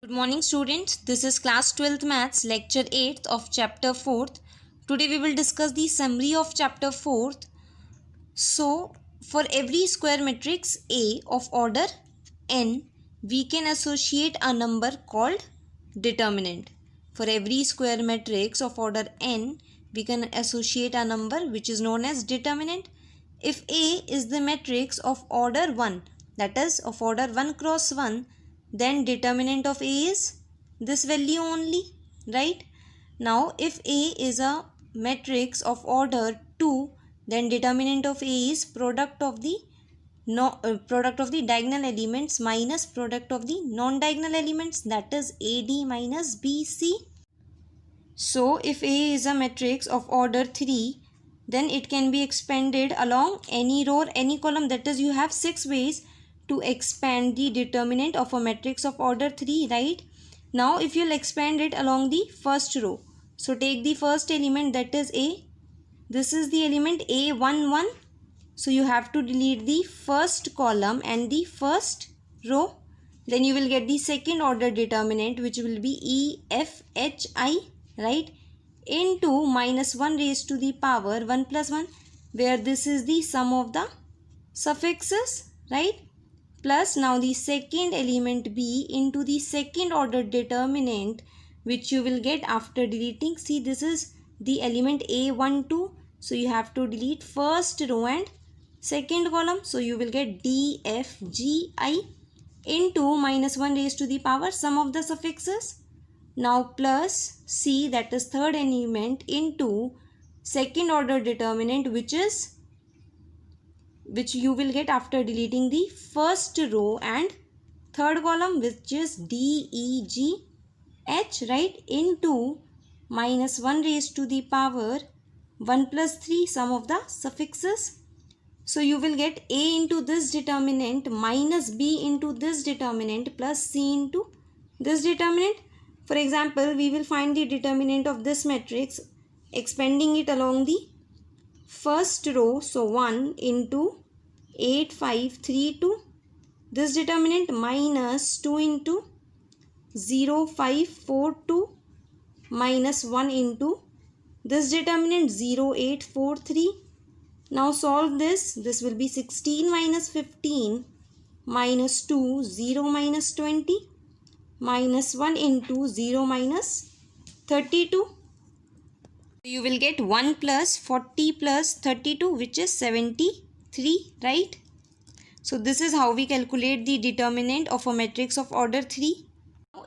Good morning students, this is class 12th maths lecture 8th of chapter 4th. Today we will discuss the summary of chapter 4th. So for every square matrix A of order n, we can associate a number called determinant. For every square matrix of order n, we can associate a number which is known as determinant. If A is the matrix of order 1, that is of order 1 cross 1, then determinant of A is this value only, right? Now if A is a matrix of order 2, then determinant of A is product of the diagonal elements minus product of the non-diagonal elements, that is AD minus BC. So if A is a matrix of order 3, then it can be expanded along any row or any column, that is you have 6 ways to expand the determinant of a matrix of order 3, right? Now if you'll expand it along the first row, so take the first element, that is A. This is the element A1 1. So you have to delete the first column and the first row. Then you will get the second order determinant, which will be EFHI, right, into minus 1 raised to the power 1 plus 1, where this is the sum of the suffixes, right? Plus now the second element B into the second order determinant, which you will get after deleting. See, this is the element A12. So you have to delete first row and second column. So you will get DFGI into minus 1 raised to the power sum of the suffixes. Now plus C, that is third element, into second order determinant, which you will get after deleting the first row and third column, which is DEGH, right, into minus 1 raised to the power 1 plus 3 sum of the suffixes. So you will get A into this determinant minus B into this determinant plus C into this determinant. For example, we will find the determinant of this matrix expanding it along the first row. So 1 into 8 5 3 2, this determinant, minus 2 into 0 5 4 2, minus 1 into this determinant 0 8 4 3. Now solve this. This will be 16 minus 15 minus 2 0 minus 20 minus 1 into 0 minus 32. You will get 1 plus 40 plus 32, which is 73, right? So this is how we calculate the determinant of a matrix of order 3.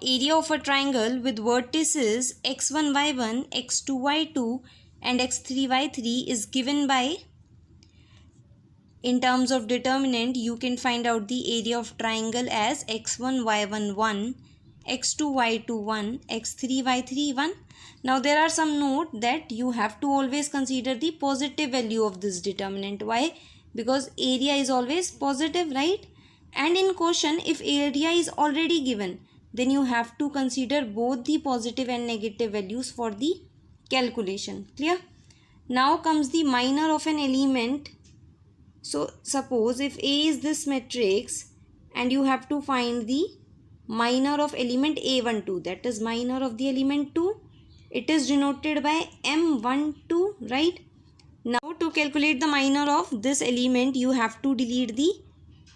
Area of a triangle with vertices x1 y1, x2 y2 and x3 y3 is given by, in terms of determinant, you can find out the area of triangle as x1 y1 1, x2 y2 1, x3 y3 1. Now there are some note that you have to always consider the positive value of this determinant. Why? Because area is always positive, right? And in question, if area is already given, then you have to consider both the positive and negative values for the calculation. Clear? Now comes the minor of an element. So suppose if A is this matrix and you have to find the minor of element A12, that is minor of the element 2. It is denoted by M12, right? Now to calculate the minor of this element, you have to delete the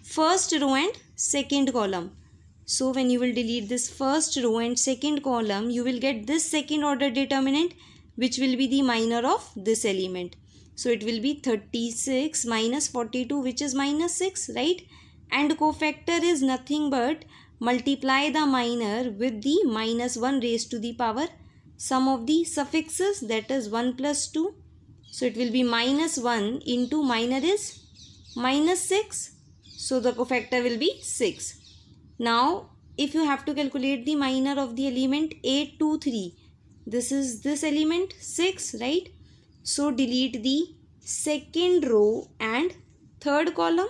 first row and second column. So when you will delete this first row and second column, you will get this second order determinant, which will be the minor of this element. So it will be 36 minus 42, which is minus 6, right? And cofactor is nothing but multiply the minor with the minus 1 raised to the power sum of the suffixes, that is 1 plus 2. So it will be minus 1 into minor is minus 6. So the cofactor will be 6. Now if you have to calculate the minor of the element 8 2 3, this is this element 6, right? So delete the second row and third column.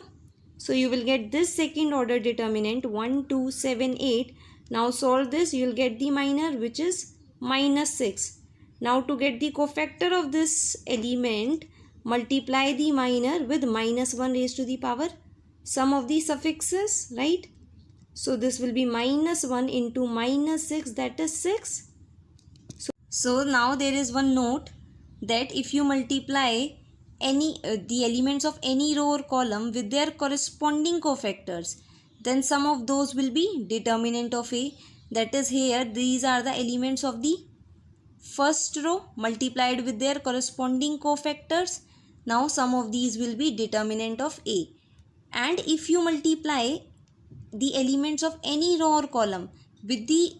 So you will get this second order determinant 1 2 7 8. Now solve this. You will get the minor, which is minus 6. Now to get the cofactor of this element, multiply the minor with minus 1 raised to the power sum of the suffixes, right? So this will be minus 1 into minus 6, that is 6. So now there is one note that if you multiply the elements of any row or column with their corresponding cofactors, then sum of those will be determinant of A. That is, here these are the elements of the first row multiplied with their corresponding cofactors. Now sum of these will be determinant of A. And if you multiply the elements of any row or column with the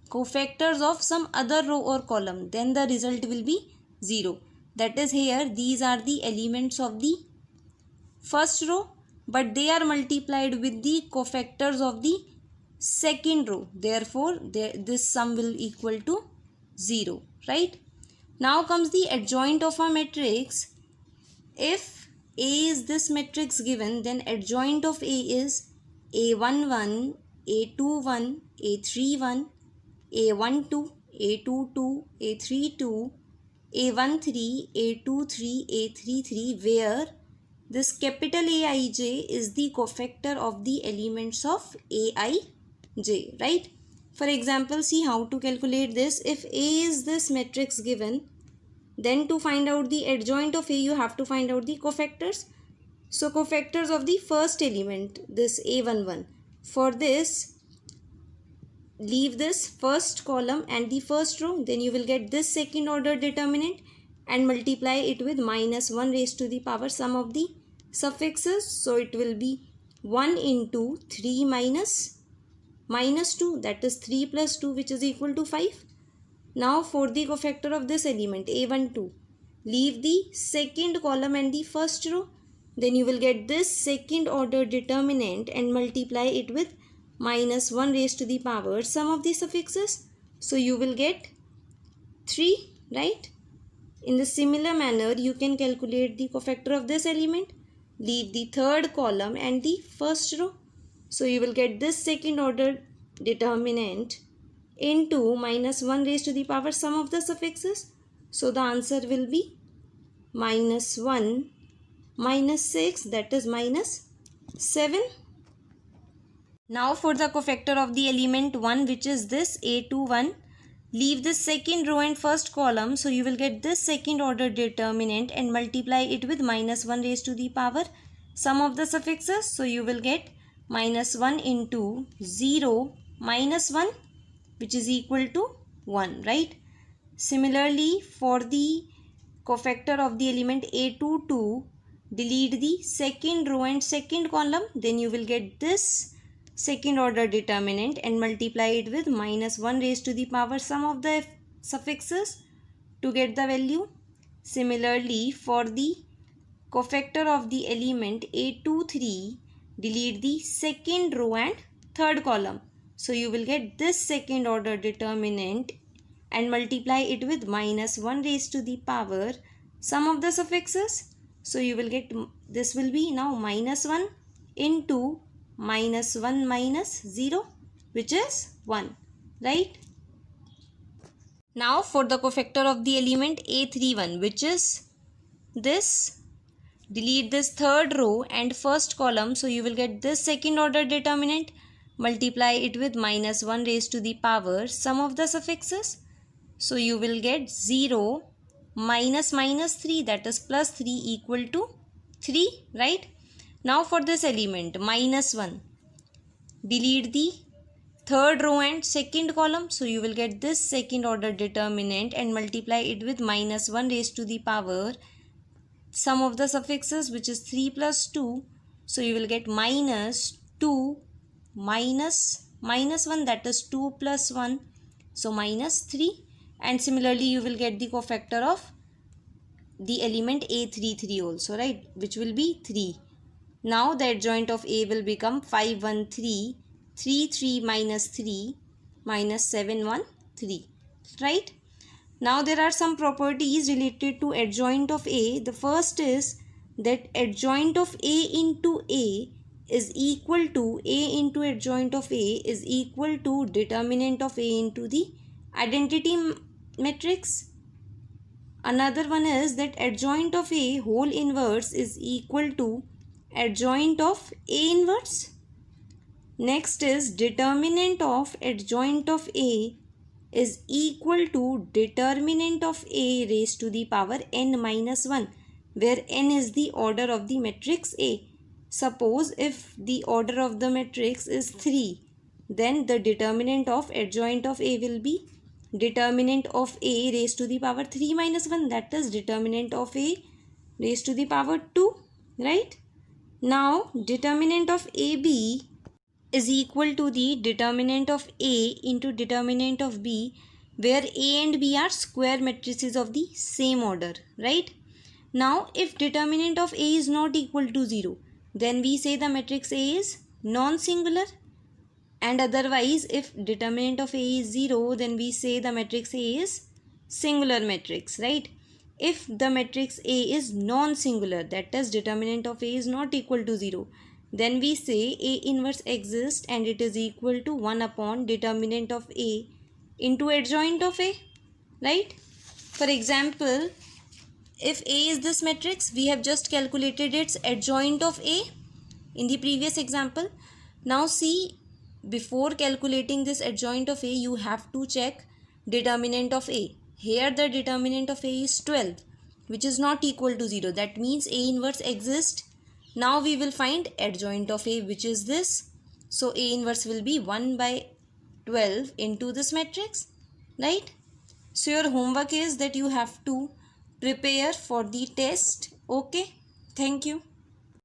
cofactors of some other row or column, then the result will be 0. That is, here these are the elements of the first row, but they are multiplied with the cofactors of the second row. Therefore, this sum will equal to 0, right? Now comes the adjoint of a matrix. If A is this matrix given, then adjoint of A is A11, A21, A31, A12, A22, A32, A13, A23, A33, where this capital Aij is the cofactor of the elements of Aij, right? For example, see how to calculate this. If A is this matrix given, then to find out the adjoint of A, you have to find out the cofactors. So cofactors of the first element, this A11. For this, leave this first column and the first row, then you will get this second order determinant and multiply it with minus 1 raised to the power sum of the suffixes. So it will be 1 into 3 minus 2, that is 3 plus 2, which is equal to 5. Now for the cofactor of this element A12, leave the second column and the first row, then you will get this second order determinant and multiply it with minus 1 raised to the power sum of the suffixes. So you will get 3, right? In the similar manner, you can calculate the cofactor of this element. Leave the third column and the first row. So you will get this second order determinant into minus 1 raised to the power sum of the suffixes. So the answer will be minus 1 minus 6, that is minus 7. Now for the cofactor of the element 1, which is this A21, leave the second row and first column. So you will get this second order determinant and multiply it with minus 1 raised to the power sum of the suffixes. So you will get minus 1 into 0 minus 1, which is equal to 1, right? Similarly, for the cofactor of the element A22, delete the second row and second column. Then you will get this second order determinant and multiply it with minus 1 raised to the power sum of the suffixes to get the value. Similarly, for the cofactor of the element A23, delete the second row and third column. So you will get this second order determinant and multiply it with minus 1 raised to the power sum of the suffixes. So you will get, this will be now minus 1 into minus 1 minus 0, which is 1, right? Now for the cofactor of the element A31, which is this, delete this third row and first column. So you will get this second order determinant, multiply it with minus 1 raised to the power sum of the suffixes. So you will get 0 minus minus 3, that is plus 3, equal to 3, right? Now for this element minus 1, delete the third row and second column. So you will get this second order determinant and multiply it with minus 1 raised to the power sum of the suffixes, which is 3 plus 2. So you will get minus 2 minus 1, that is 2 plus 1. So minus 3. And similarly, you will get the cofactor of the element A33 also, right? Which will be 3. Now the adjoint of A will become 5, 1, 3, 3, 3 minus 3 minus 7, 1, 3, right? Now there are some properties related to adjoint of A. The first is that adjoint of A into A is equal to A into adjoint of A is equal to determinant of A into the identity matrix. Another one is that adjoint of A whole inverse is equal to adjoint of A inverse. Next is determinant of adjoint of A is equal to determinant of A raised to the power n minus 1, where n is the order of the matrix A. Suppose if the order of the matrix is 3, then the determinant of adjoint of A will be determinant of A raised to the power 3 minus 1, that is determinant of A raised to the power 2, right? Now determinant of AB is equal to the determinant of A into determinant of B, where A and B are square matrices of the same order, right? Now if determinant of A is not equal to 0, then we say the matrix A is non-singular, and otherwise if determinant of A is 0, then we say the matrix A is singular matrix, right? If the matrix A is non-singular, that is determinant of A is not equal to 0, then we say A inverse exists and it is equal to 1 upon determinant of A into adjoint of A, right? For example, if A is this matrix, we have just calculated its adjoint of A in the previous example. Now see, before calculating this adjoint of A, you have to check determinant of A. Here the determinant of A is 12, which is not equal to 0. That means A inverse exists. Now we will find adjoint of A, which is this. So A inverse will be 1 by 12 into this matrix, right? So your homework is that you have to prepare for the test. Okay, thank you.